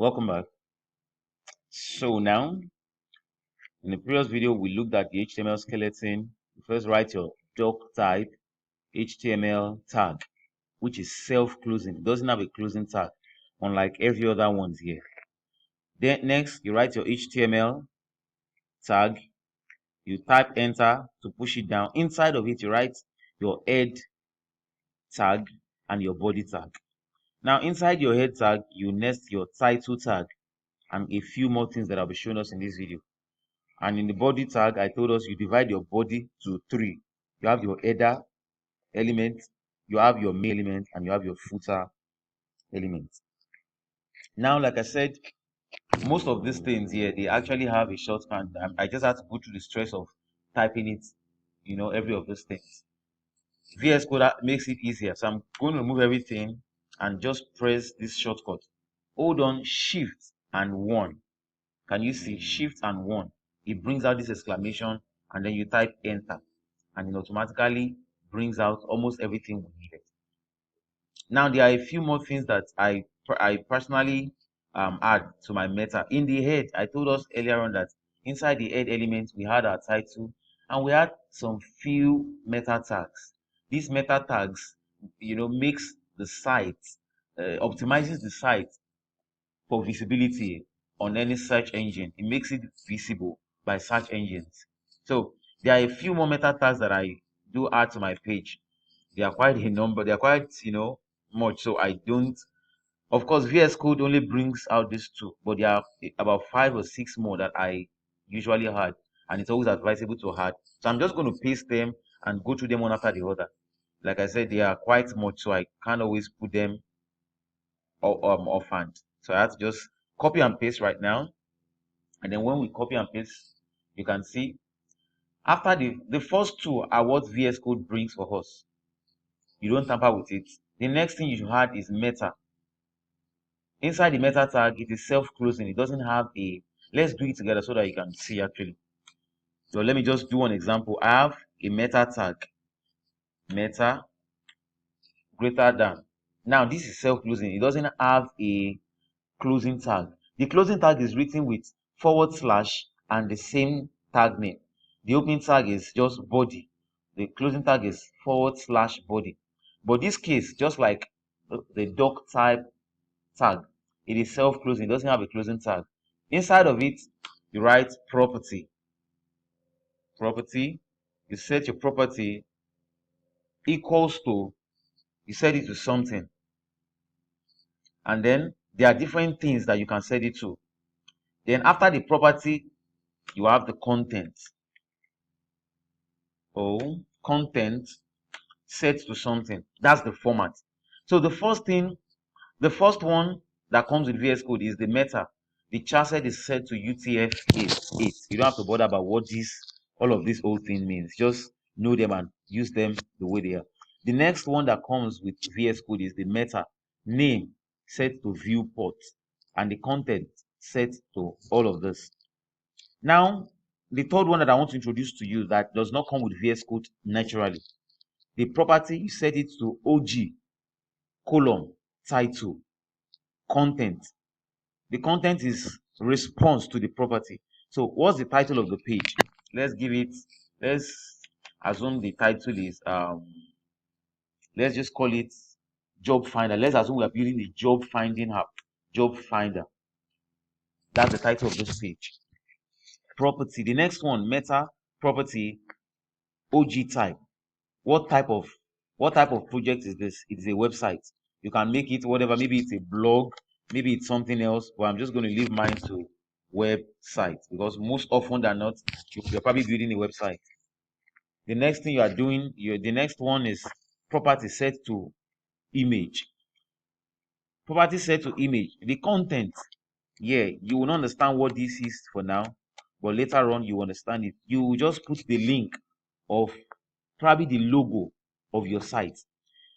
Welcome back. So now, in the previous video, we looked at the HTML skeleton. You first write your doc type HTML tag, which is self-closing. It doesn't have a closing tag, unlike every other ones here. Then next, you write your HTML tag. You type enter to push it down. Inside of it, you write your head tag and your body tag. Now, inside your head tag, you nest your title tag and a few more things that I'll be showing us in this video. And in the body tag, I told us you divide your body to three. You have your header element, you have your main element, and you have your footer element. Now, like I said, most of these things here, they actually have a shortcut. I just had to go through the stress of typing it, every of those things. VS Code makes it easier. So I'm going to remove everything and just press this shortcut. Hold on Shift and 1. Can you see Shift and 1? It brings out this exclamation and then you type enter and it automatically brings out almost everything we needed. Now there are a few more things that I personally add to my meta. In the head, I told us earlier on that inside the head element we had our title and we had some few meta tags. These meta tags, makes the site, optimizes the site for visibility on any search engine. It makes it visible by search engines. So there are a few more meta tags that I do add to my page. They are quite a number. They are quite, much. So I don't. Of course, VS Code only brings out these two, but there are about 5 or 6 more that I usually add, and it's always advisable to add. So I'm just going to paste them and go through them one after the other. Like I said, they are quite much, so I can't always put them offhand. So I have to just copy and paste right now. And then when we copy and paste, you can see after the first two are what VS Code brings for us. You don't tamper with it. The next thing you should add is meta. Inside the meta tag, it is self-closing. It doesn't have a, let's do it together so that you can see actually. So let me just do one example. I have a meta tag, meta greater than. Now this is self-closing. It doesn't have a closing tag. The closing tag is written with / and the same tag name. The opening tag is just body. The closing tag is / body. But this case, just like the doc type tag, it is self-closing. It doesn't have a closing tag. Inside of it, you write property. Property. You set your property equals to, you set it to something. And then there are different things that you can set it to. Then after the property, you have the content. Content set to something. That's the format. So the first one that comes with VS Code is the meta. The chassis is set to UTF-8. You don't have to bother about what all of this old thing means. Just know them and use them the way they are. The next one that comes with VS Code is the meta. Name set to viewport and the content set to all of this. Now, the third one that I want to introduce to you that does not come with VS Code naturally. The property, you set it to OG, title, content. The content is response to the property. So what's the title of the page? Let's assume the title is, let's just call it job finder. Let's assume we are building a job finding app, job finder. That's the title of this page. Property, the next one, meta property, OG type. What type of project is this? It is a website. You can make it whatever. Maybe it's a blog, maybe it's something else, but I'm just going to leave mine to website because most often than not, you're probably building a website. The next thing you are doing, the next one is property set to image. Property set to image. The content, yeah, you will not understand what this is for now, but later on you understand it. You will just put the link of probably the logo of your site.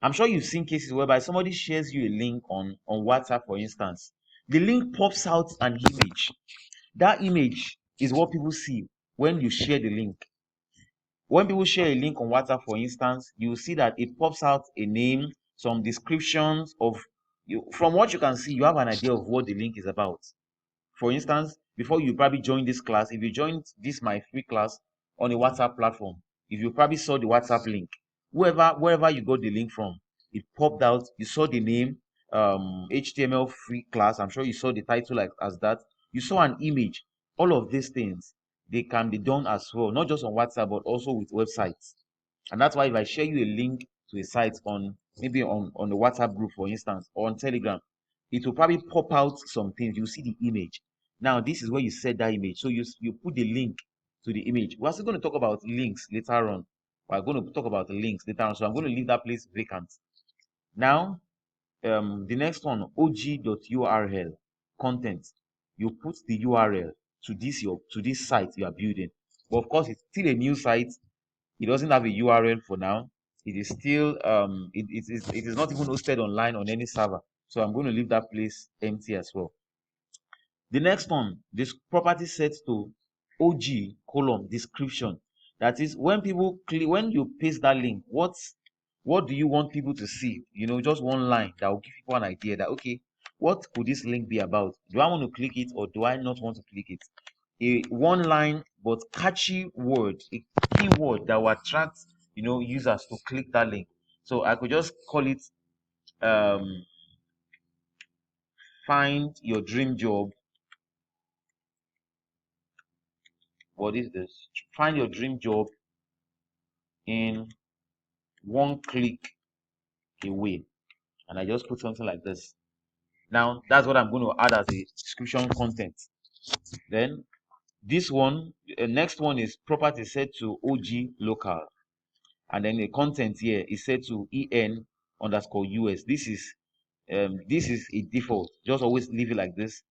I'm sure you've seen cases whereby somebody shares you a link on WhatsApp, for instance. The link pops out an image. That image is what people see when you share the link. When people share a link on WhatsApp, for instance, you will see that it pops out a name, some descriptions of, from what you can see, you have an idea of what the link is about. For instance, before you probably join this class, if you joined this my free class on a WhatsApp platform, if you probably saw the WhatsApp link, wherever you got the link from, it popped out. You saw the name, HTML free class. I'm sure you saw the title like as that. You saw an image. All of these things, they can be done as well, not just on WhatsApp, but also with websites. And that's why if I share you a link to a site on maybe on the WhatsApp group, for instance, or on Telegram, it will probably pop out some things. You see the image. Now, this is where you set that image. So you put the link to the image. We're still going to talk about links later on. We're going to talk about the links later on. So I'm going to leave that place vacant. Now, the next one, og.url content. You put the URL to this site you are building. But of course, it's still a new site. It doesn't have a URL for now. It is still it is not even hosted online on any server. So I'm going to leave that place empty as well. The next one, this property set to OG column description. That is when people click, when you paste that link, what do you want people to see? Just one line that will give people an idea that okay, what could this link be about? Do I want to click it or do I not want to click it? A one line but catchy word, a keyword that will attract users to click that link. So I could just call it find your dream job. What is this? Find your dream job in one click away. And I just put something like this. Now that's what I'm going to add as a description content. Then this one, next one is property set to OG local. And then the content here is set to EN_US. This is a default. Just always leave it like this.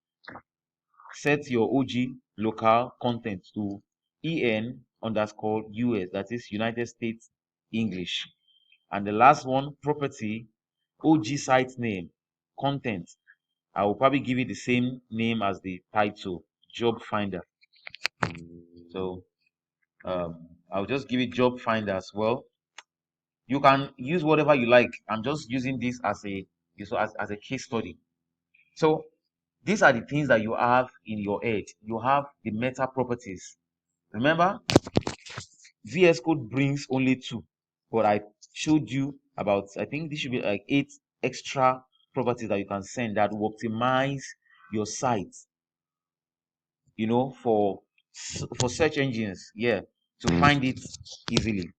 Set your OG local content to EN_US, that is United States English. And the last one, property OG site name content. I will probably give it the same name as the title, job finder. So I'll just give it job finder as well. You can use whatever you like. I'm just using this as a case study. So these are the things that you have in your head. You have the meta properties. Remember, VS Code brings only 2, but I showed you about, I think this should be like 8 extra properties that you can send that will optimize your site, for search engines, to find it easily.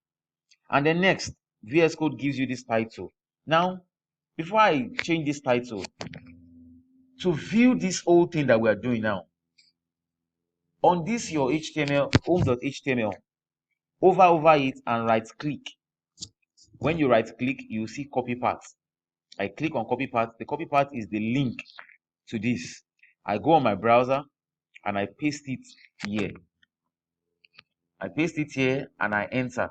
And then next, VS Code gives you this title. Now, before I change this title, to view this whole thing that we are doing now, on this your HTML, home.html, over it and right click. When you right click, you see copy path. I click on copy path. The copy path is the link to this. I go on my browser and I paste it here. I paste it here and I enter.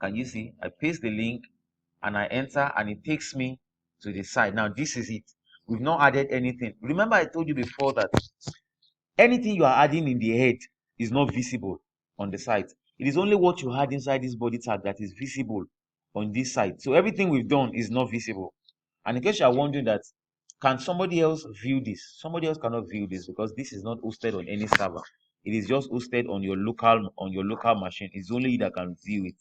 Can you see? I paste the link and I enter and it takes me to the site. Now this is it. We've not added anything. Remember I told you before that anything you are adding in the head is not visible on the site. It is only what you had inside this body tag that is visible on this site. So everything we've done is not visible. And in case you are wondering that, can somebody else view this? Somebody else cannot view this because this is not hosted on any server. It is just hosted on your local machine. It's only you that can view it.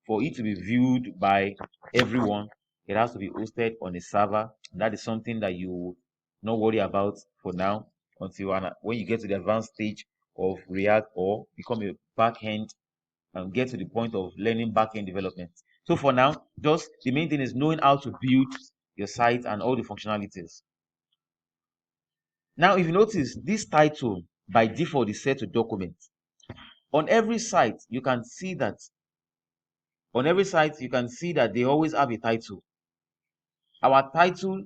For it to be viewed by everyone, it has to be hosted on a server. That is something that you not worry about for now until when you get to the advanced stage of React or become a backend and get to the point of learning backend development. So for now, just the main thing is knowing how to build your site and all the functionalities. Now, if you notice, this title by default is set to document. On every site, you can see that they always have a title. Our title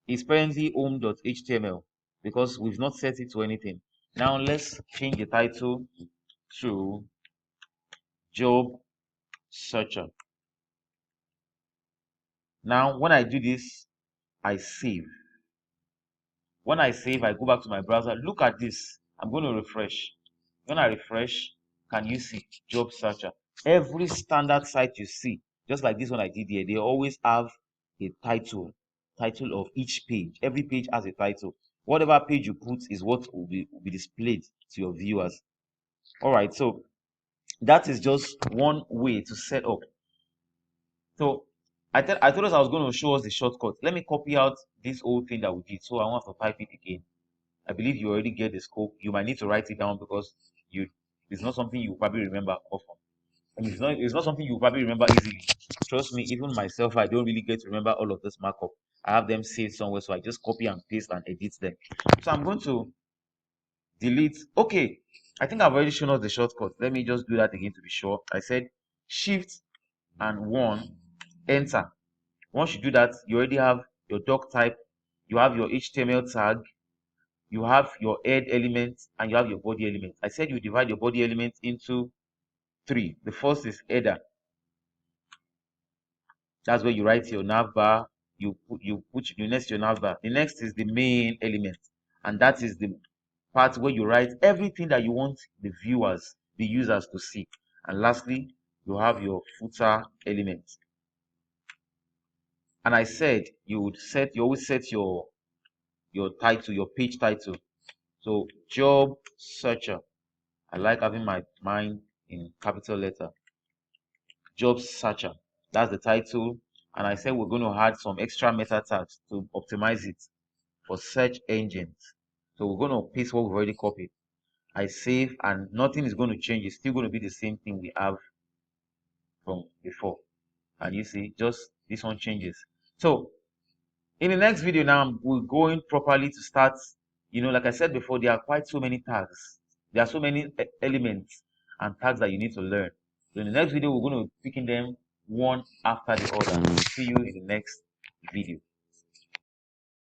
is currently home.html because we've not set it to anything. Now let's change the title to job searcher. Now when I do this, I save. When I save, I go back to my browser. Look at this. I'm going to refresh. When I refresh, can you see job searcher? Every standard site you see, just like this one I did here, they always have a title. title of each page. Every page has a title. Whatever page you put is what will be displayed to your viewers. All right, so that is just one way to set up. So I told us I was going to show us the shortcut. Let me copy out this whole thing that we did, so I want to type it again. I believe you already get the scope. You might need to write it down because it's not something you probably remember often. And it's not something you probably remember easily. Trust me, even myself, I don't really get to remember all of this markup. I have them saved somewhere, so I just copy and paste and edit them. So I'm going to delete. Okay, I think I've already shown us the shortcut. Let me just do that again to be sure. I said Shift and 1, enter. Once you do that, you already have your doc type, you have your HTML tag, you have your head element, and you have your body element. I said you divide your body element into 3. The first is header. That's where you write your navbar. You next your navbar. The next is the main element, and that is the part where you write everything that you want the viewers, the users to see. And lastly, you have your footer element. And I said you always set your title, your page title. So job searcher. I like having my mind in capital letter. Job searcher. That's the title. And I said we're going to add some extra meta tags to optimize it for search engines. So we're going to paste what we've already copied. I save, and nothing is going to change. It's still going to be the same thing we have from before. And you see, just this one changes. So in the next video now, we're going properly to start. Like I said before, there are quite so many tags. There are so many elements and tags that you need to learn. So in the next video, we're going to be picking them one after the other. See you in the next video.